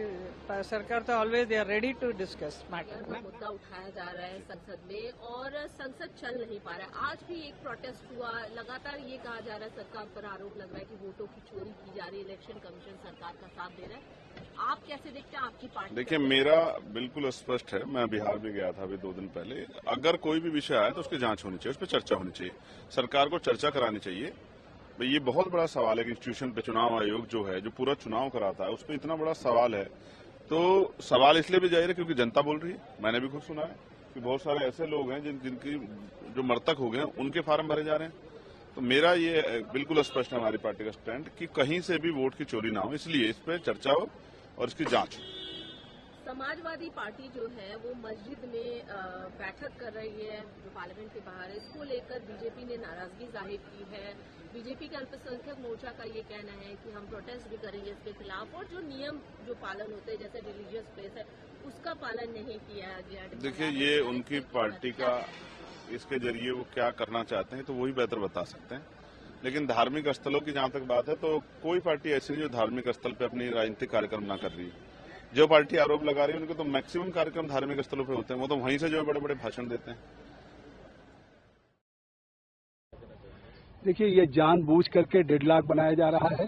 सरकार तो always they are ready to discuss matter. मुद्दा उठाया जा रहा है संसद में और संसद चल नहीं पा रहा है। आज भी एक प्रोटेस्ट हुआ, लगातार ये कहा जा रहा है, सरकार पर आरोप लग रहा है कि वोटों की चोरी की जा रही है, इलेक्शन कमीशन सरकार का साथ दे रहा है। आप कैसे देखते हैं, आपकी पार्टी? देखिए, मेरा बिल्कुल स्पष्ट है। मैं बिहार भी गया था अभी 2 दिन पहले। अगर कोई भी विषय आए तो उसकी जांच होनी चाहिए, उस पर चर्चा होनी चाहिए, सरकार को चर्चा करानी चाहिए। ये बहुत बड़ा सवाल है कि इंस्टीट्यूशन पे चुनाव आयोग जो है, जो पूरा चुनाव कराता है, उस पर इतना बड़ा सवाल है। तो सवाल इसलिए भी जाहिर है क्योंकि जनता बोल रही है। मैंने भी खुद सुना है कि बहुत सारे ऐसे लोग हैं जिनकी जो मृतक हो गए उनके फार्म भरे जा रहे हैं। तो मेरा ये बिल्कुल स्पष्ट है हमारी पार्टी का स्टैंड कि कहीं से भी वोट की चोरी ना हो, इसलिए इस पर चर्चा हो और इसकी जांच हो। समाजवादी पार्टी जो है वो मस्जिद में बैठक कर रही है जो पार्लियामेंट के बाहर है। इसको लेकर बीजेपी ने नाराजगी जाहिर की है। बीजेपी के अल्पसंख्यक मोर्चा का ये कहना है कि हम प्रोटेस्ट भी करेंगे इसके खिलाफ और जो नियम जो पालन होते हैं जैसे रिलीजियस प्लेस है उसका पालन नहीं किया गया। देखिए, ये उनकी पार्टी का, इसके जरिए वो क्या करना चाहते हैं तो वही बेहतर बता सकते हैं। लेकिन धार्मिक स्थलों की जहां तक बात है तो कोई पार्टी ऐसी नहीं जो धार्मिक स्थल पे अपनी राजनीतिक कार्यक्रम ना कर रही है। जो पार्टी आरोप लगा रही है उनके तो मैक्सिमम कार्यक्रम धार्मिक स्थलों पे होते हैं। वो तो वहीं से जो बड़े बड़े भाषण देते हैं। देखिए, ये जानबूझ करके डेडलॉक बनाया जा रहा है।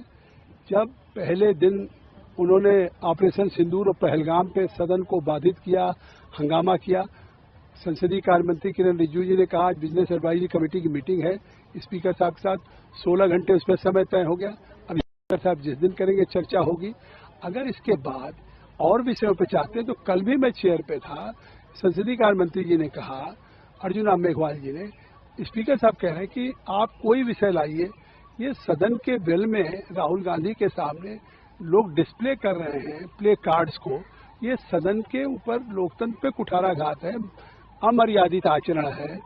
जब पहले दिन उन्होंने ऑपरेशन सिंदूर और पहलगाम पे सदन को बाधित किया, हंगामा किया, संसदीय कार्य मंत्री किरण रिजिजू जी ने कहा आज बिजनेस एडवाइजरी कमेटी की मीटिंग है स्पीकर साहब के साथ, 16 घंटे उस पर समय तय हो गया। अब स्पीकर साहब जिस दिन करेंगे चर्चा होगी। अगर इसके बाद और विषयों पर चाहते हैं तो कल भी मैं चेयर पे था, संसदीय कार्य मंत्री जी ने कहा, अर्जुन राम मेघवाल जी ने, स्पीकर साहब कह रहे हैं कि आप कोई विषय लाइए। ये सदन के बिल में राहुल गांधी के सामने लोग डिस्प्ले कर रहे हैं प्ले कार्ड्स को, ये सदन के ऊपर लोकतंत्र पे कुठाराघात है, अमर्यादित आचरण है।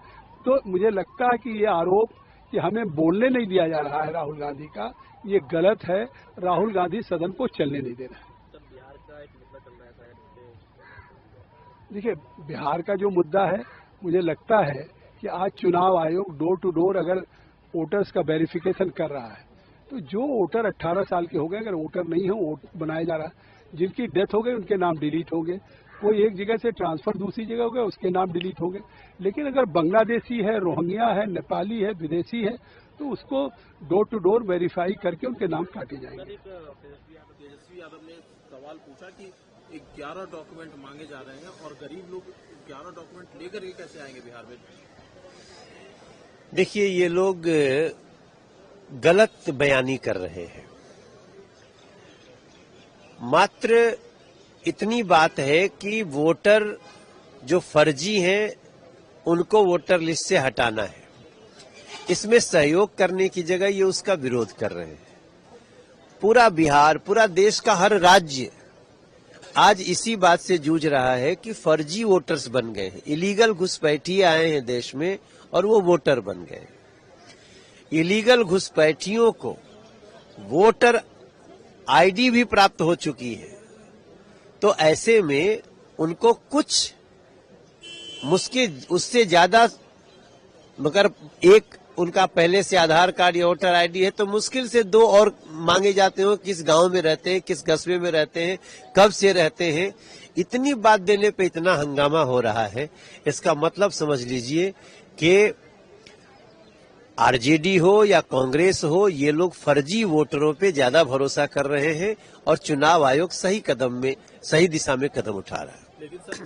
तो मुझे लगता है कि ये आरोप कि हमें बोलने नहीं दिया जा रहा है राहुल गांधी का, ये गलत है। राहुल गांधी सदन को चलने नहीं दे रहा है। देखिए, बिहार का जो मुद्दा है, मुझे लगता है कि आज चुनाव आयोग डोर टू डोर अगर वोटर्स का वेरिफिकेशन कर रहा है तो जो वोटर 18 साल के हो गए, अगर वोटर नहीं हो, वोट बनाया जा रहा है। जिनकी डेथ हो गई उनके नाम डिलीट हो गए, कोई एक जगह से ट्रांसफर दूसरी जगह हो गया उसके नाम डिलीट हो गए। लेकिन अगर बांग्लादेशी है, रोहिंग्या है, नेपाली है, विदेशी है तो उसको डोर टू डोर वेरीफाई करके उनके नाम काटे जाएंगे। तेजस्वी यादव ने सवाल पूछा कि 11 डॉक्यूमेंट मांगे जा रहे हैं और गरीब लोग 11 डॉक्यूमेंट लेकर के कैसे आएंगे बिहार में? देखिए, ये लोग गलत बयानी कर रहे हैं। मात्र इतनी बात है कि वोटर जो फर्जी हैं उनको वोटर लिस्ट से हटाना है। इसमें सहयोग करने की जगह ये उसका विरोध कर रहे हैं। पूरा बिहार, पूरा देश का हर राज्य आज इसी बात से जूझ रहा है कि फर्जी वोटर्स बन गए हैं। इलीगल घुसपैठिए आए हैं देश में और वो वोटर बन गए। इलीगल घुसपैठियों को वोटर आईडी भी प्राप्त हो चुकी है। तो ऐसे में उनको कुछ मुश्किल, उससे ज्यादा, मगर एक उनका पहले से आधार कार्ड या वोटर आईडी है तो मुश्किल से 2 और मांगे जाते हो। किस गांव में रहते हैं, किस कस्बे में रहते हैं, कब से रहते हैं। इतनी बात देने पे इतना हंगामा हो रहा है। इसका मतलब समझ लीजिए कि आरजेडी हो या कांग्रेस हो, ये लोग फर्जी वोटरों पे ज्यादा भरोसा कर रहे हैं और चुनाव आयोग सही दिशा में कदम उठा रहा है।